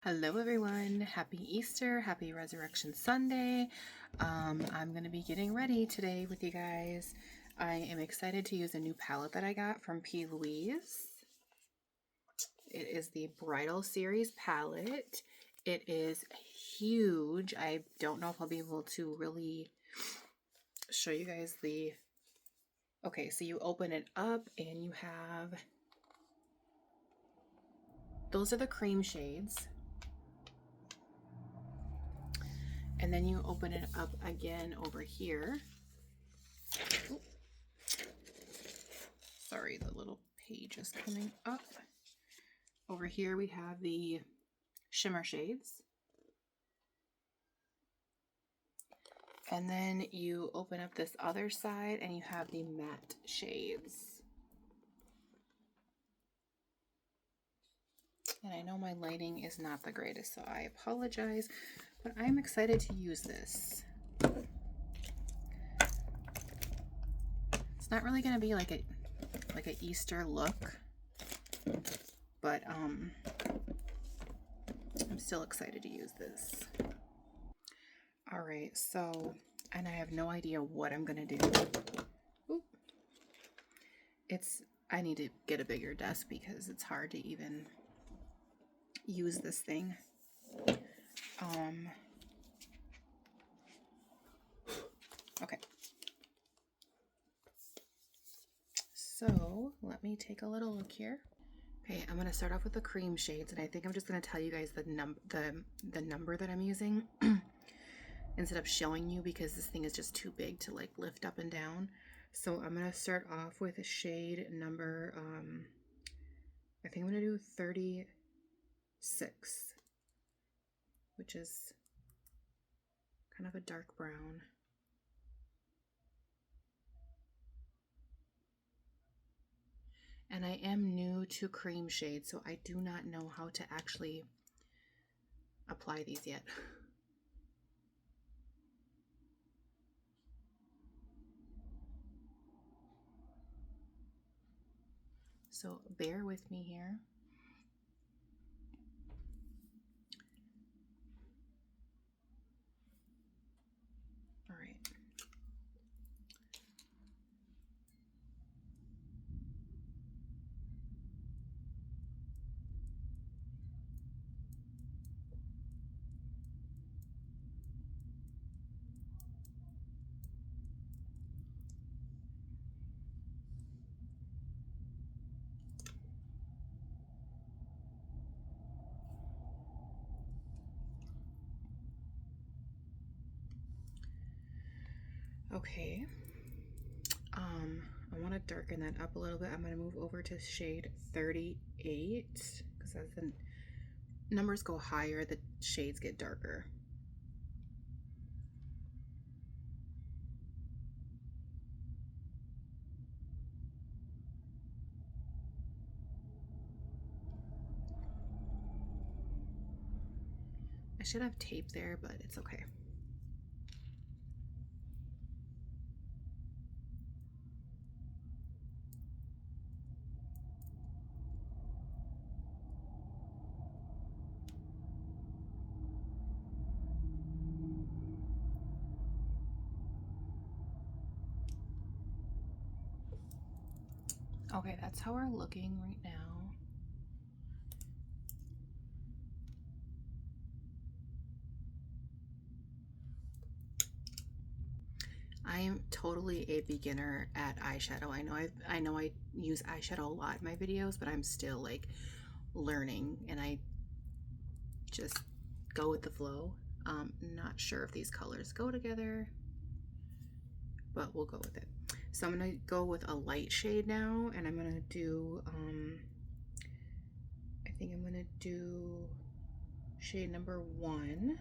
Hello everyone, happy Easter, happy Resurrection Sunday. I'm going to be getting ready today with you guys. I am excited to use a new palette that I got from P. Louise. It is the Bridal Series palette. It is huge. I don't know if I'll be able to really show you guys the... Okay, so you open it up and you have... Those are the cream shades. And then you open it up again over here. Ooh. Sorry, the little page is coming up. Over here we have the shimmer shades. And then you open up this other side and you have the matte shades. And I know my lighting is not the greatest, so I apologize, but I'm excited to use this. It's not really going to be like an Easter look, but I'm still excited to use this. All right, so, and I have no idea what I'm going to do. Oop. I need to get a bigger desk because it's hard to even use this thing. Okay. So let me take a little look here. Okay, I'm gonna start off with the cream shades, and I think I'm just gonna tell you guys the number that I'm using instead of showing you, because this thing is just too big to like lift up and down. So I'm gonna start off with a shade number, I think I'm gonna do 36, which is kind of a dark brown. And I am new to cream shades, so I do not know how to actually apply these yet. So bear with me here. All right. Okay. I want to darken that up a little bit. I'm going to move over to shade 38 because as the numbers go higher, the shades get darker. I should have tape there, but it's okay. Okay, that's how we're looking right now. I am totally a beginner at eyeshadow. I know I use eyeshadow a lot in my videos, but I'm still like learning, and I just go with the flow. Not sure if these colors go together, but we'll go with it. So I'm gonna go with a light shade now, and I'm gonna do, I think I'm gonna do shade number 1,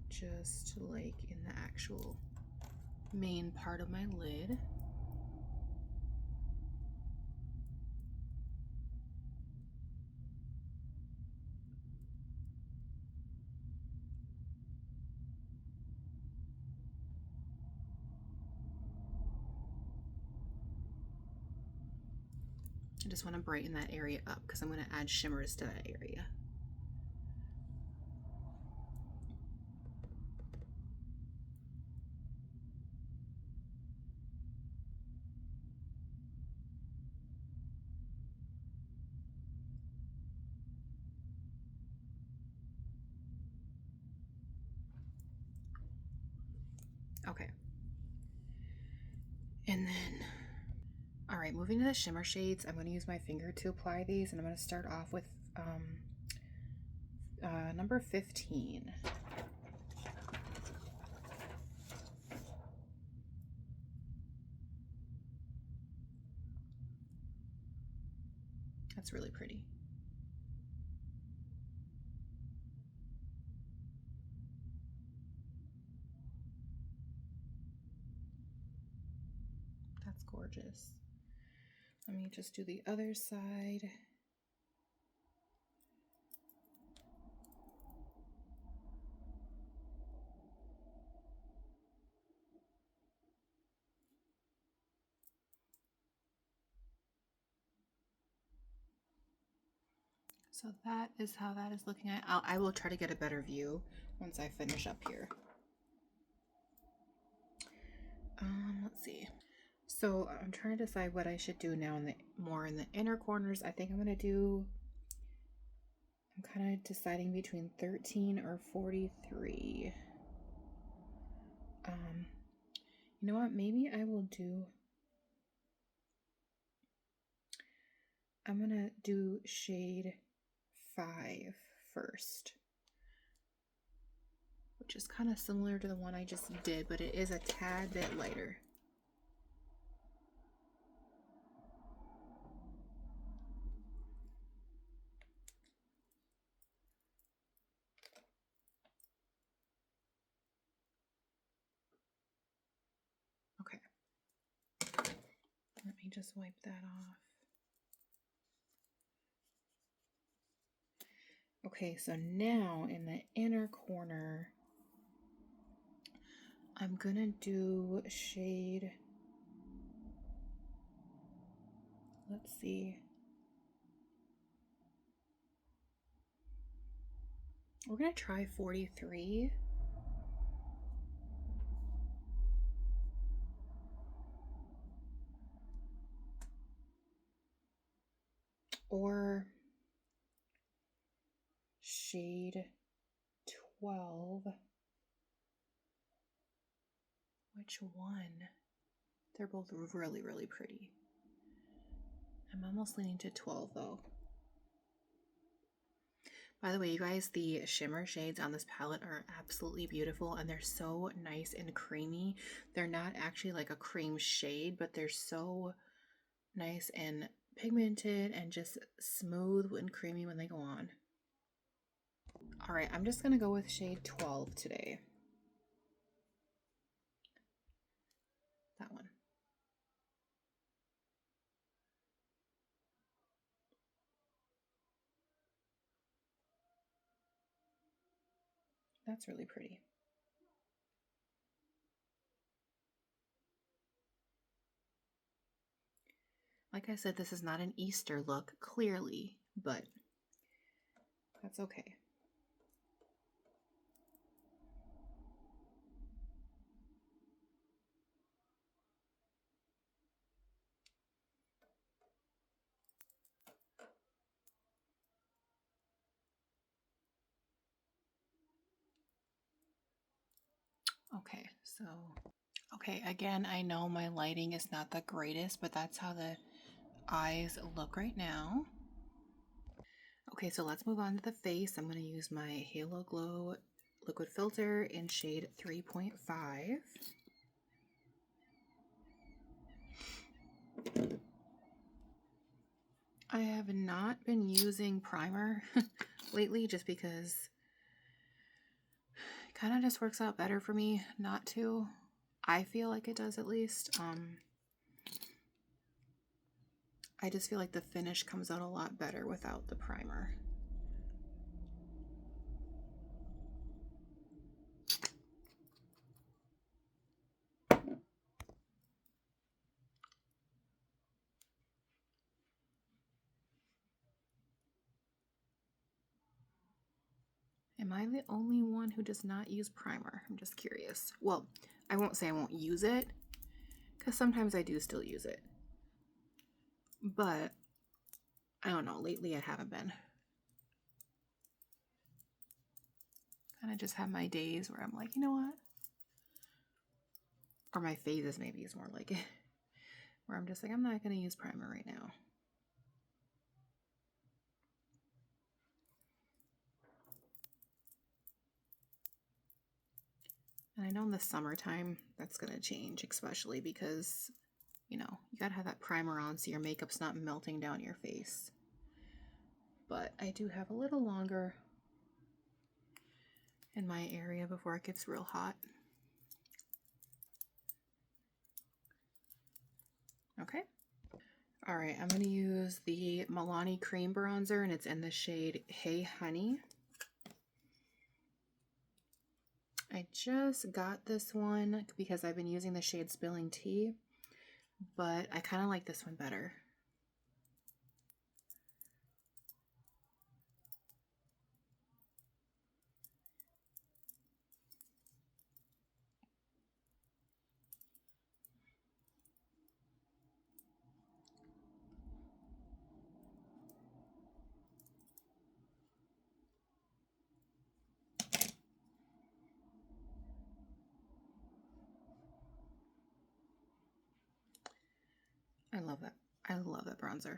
just like in the actual main part of my lid. I just want to brighten that area up because I'm going to add shimmers to that area. Okay. And then, all right, moving to the shimmer shades, I'm going to use my finger to apply these, and I'm going to start off with number 15. That's really pretty. That's gorgeous. Let me just do the other side. So that is how that is looking at. I will try to get a better view once I finish up here. Let's see. So I'm trying to decide what I should do now in the more in the inner corners. I think I'm kind of deciding between 13 or 43. You know what? Maybe I'm gonna do shade 5 first, which is kind of similar to the one I just did, but it is a tad bit lighter. Okay. Let me just wipe that off. Okay, so now in the inner corner, I'm gonna do shade, let's see. We're gonna try 43. Or shade 12. Which one? They're both really, really pretty. I'm almost leaning to 12 though. By the way, you guys, the shimmer shades on this palette are absolutely beautiful, and they're so nice and creamy. They're not actually like a cream shade, but they're so nice and pigmented and just smooth and creamy when they go on. All right, I'm just gonna go with shade 12 today. That one. That's really pretty. Like I said, this is not an Easter look, clearly, but that's okay. Okay, again, I know my lighting is not the greatest, but that's how the eyes look right now. Okay, so let's move on to the face. I'm going to use my Halo Glow liquid filter in shade 3.5. I have not been using primer lately just because it kind of just works out better for me not to. I feel like it does, at least. I just feel like the finish comes out a lot better without the primer. Am I the only one who does not use primer? I'm just curious. Well, I won't say I won't use it, because sometimes I do still use it. But, I don't know, lately I haven't been. Kind of just have my days where I'm like, you know what? or my phases maybe is more like it, where I'm just like, I'm not going to use primer right now. And I know in the summertime that's going to change, especially because, you know, you got to have that primer on so your makeup's not melting down your face. But I do have a little longer in my area before it gets real hot. Okay. All right, I'm going to use the Milani Cream Bronzer, and it's in the shade Hey Honey. I just got this one because I've been using the shade Spilling Tea, but I kind of like this one better. I love that. I love that bronzer.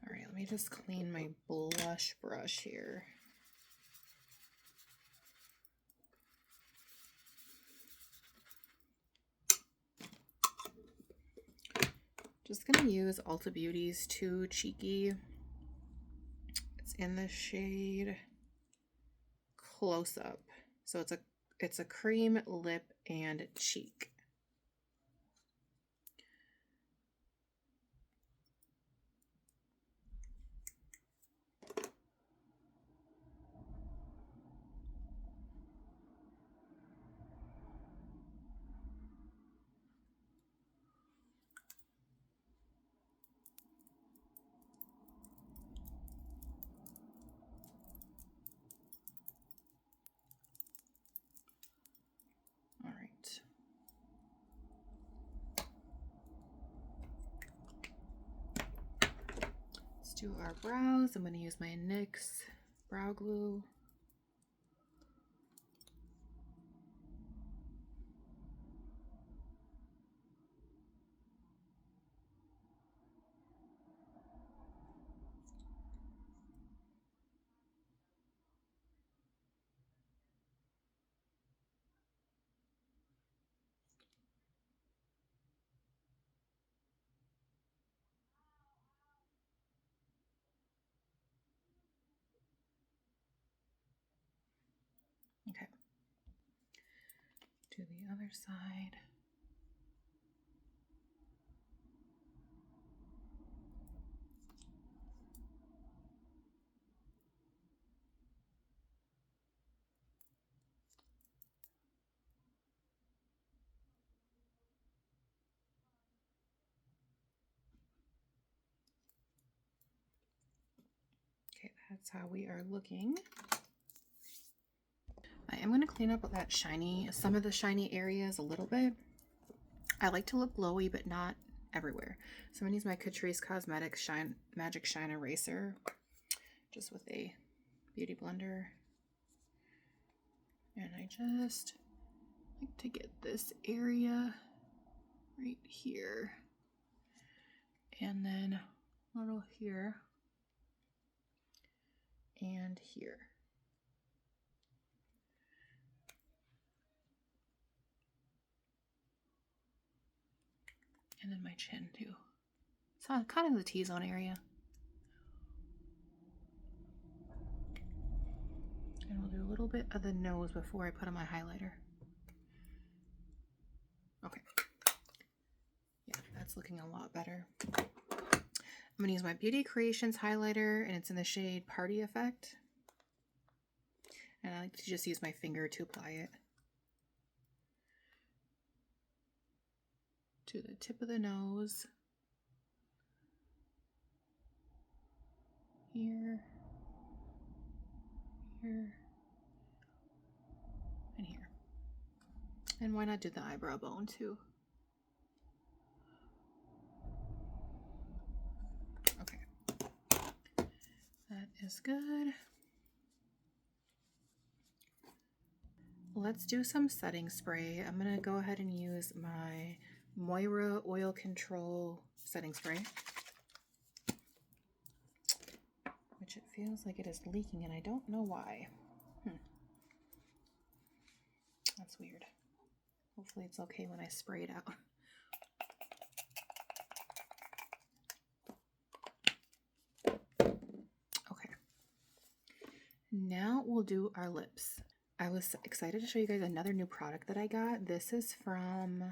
All right, let me just clean my blush brush here. Just gonna use Ulta Beauty's Too Cheeky. It's in the shade Close Up. So it's a cream, lip, and cheek. All right. Let's do our brows. I'm going to use my NYX brow glue. Okay. Do the other side. Okay, that's how we are looking. I am going to clean up that some of the shiny areas a little bit. I like to look glowy, but not everywhere. So I'm going to use my Catrice Cosmetics Magic Shine Eraser, just with a beauty blender. And I just like to get this area right here. And then a little here and here. And then my chin too. So kind of the T-zone area. And we'll do a little bit of the nose before I put on my highlighter. Okay. Yeah, that's looking a lot better. I'm going to use my Beauty Creations highlighter, and it's in the shade Party Effect. And I like to just use my finger to apply it to the tip of the nose. Here, here, and here. And why not do the eyebrow bone too? Okay. That is good. let's do some setting spray. I'm gonna go ahead and use my Moira Oil Control setting spray, which it feels like it is leaking and I don't know why. That's weird. Hopefully it's okay when I spray it out. Okay. Now we'll do our lips. I was excited to show you guys another new product that I got. This is from,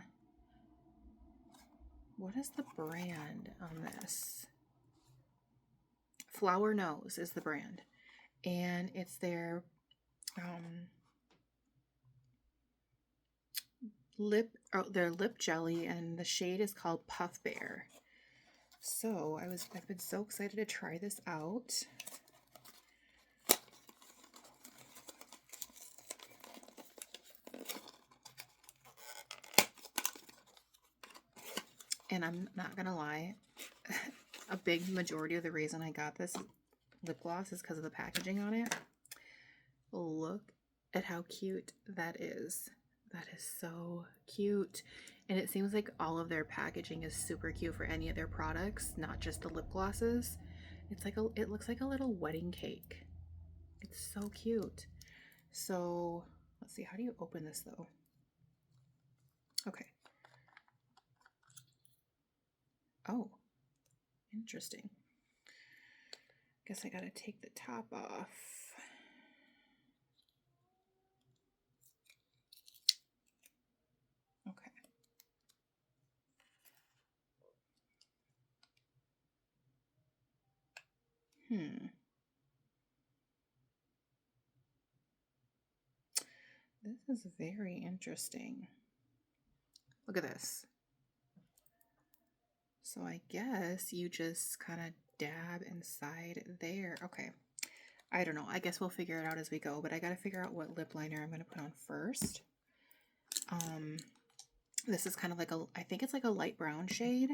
what is the brand on this? Flower Nose is the brand. And it's their lip jelly, and the shade is called Puff Bear. So I've been so excited to try this out. And I'm not gonna lie, a big majority of the reason I got this lip gloss is because of the packaging on it. Look at how cute that is. That is so cute. And it seems like all of their packaging is super cute for any of their products, not just the lip glosses. It looks like a little wedding cake. It's so cute. So let's see, how do you open this though? Okay. Oh, interesting. Guess I gotta take the top off. Okay. This is very interesting. Look at this. So I guess you just kind of dab inside there. Okay. I don't know. I guess we'll figure it out as we go, but I got to figure out what lip liner I'm going to put on first. This is kind of like I think it's like a light brown shade.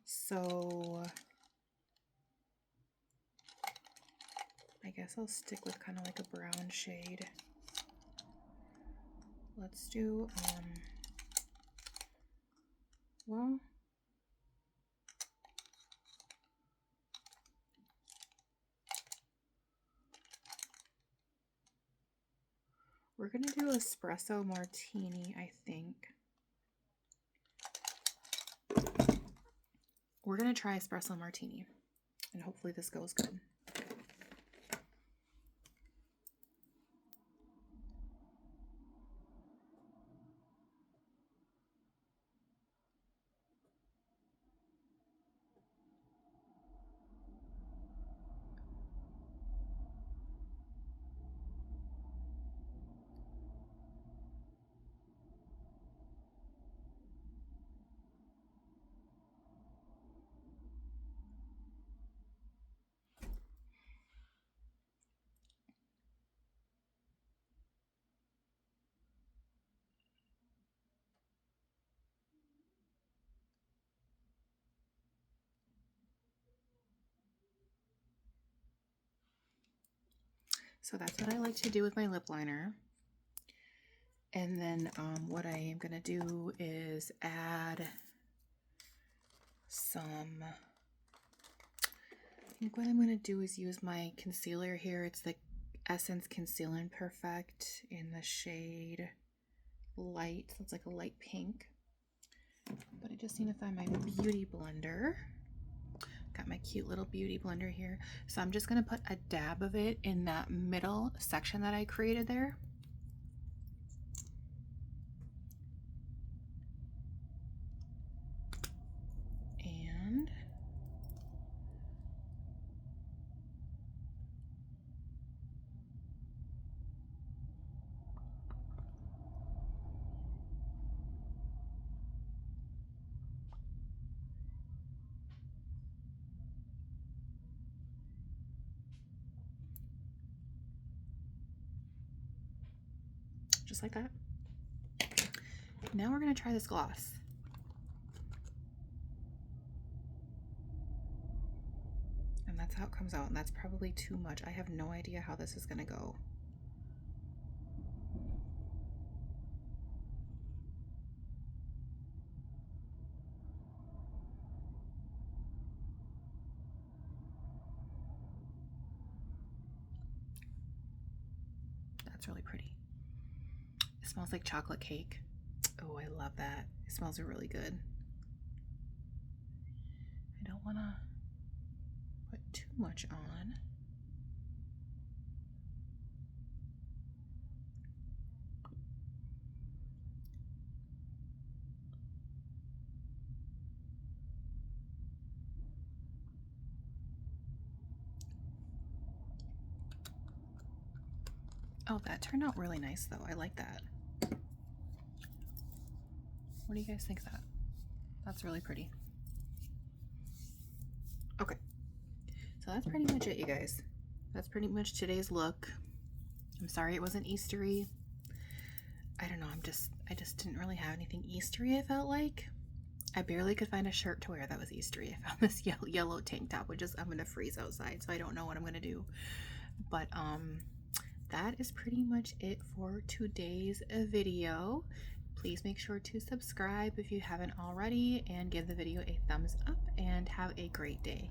So I guess I'll stick with kind of like a brown shade. Let's do, well, we're going to do espresso martini, I think. We're going to try espresso martini, and hopefully this goes good. So that's what I like to do with my lip liner. And then what I am going to do is add some, I think what I'm going to do is use my concealer here. It's the Essence Conceal and Perfect in the shade Light. So it's like a light pink. But I just need to find my beauty blender. Got my cute little beauty blender here. So I'm just going to put a dab of it in that middle section that I created there. And just like that. Now we're going to try this gloss. And that's how it comes out, and that's probably too much. I have no idea how this is going to go. That's really pretty. It smells like chocolate cake. Oh, I love that. It smells really good. I don't want to put too much on. Oh, that turned out really nice though. I like that. What do you guys think of that? That's really pretty. Okay. So that's pretty much it, you guys. That's pretty much today's look. I'm sorry it wasn't Eastery. I don't know, I just didn't really have anything Eastery, I felt like. I barely could find a shirt to wear that was Eastery. I found this yellow tank top, which is, I'm gonna freeze outside, so I don't know what I'm gonna do. But that is pretty much it for today's video. Please make sure to subscribe if you haven't already, and give the video a thumbs up, and have a great day.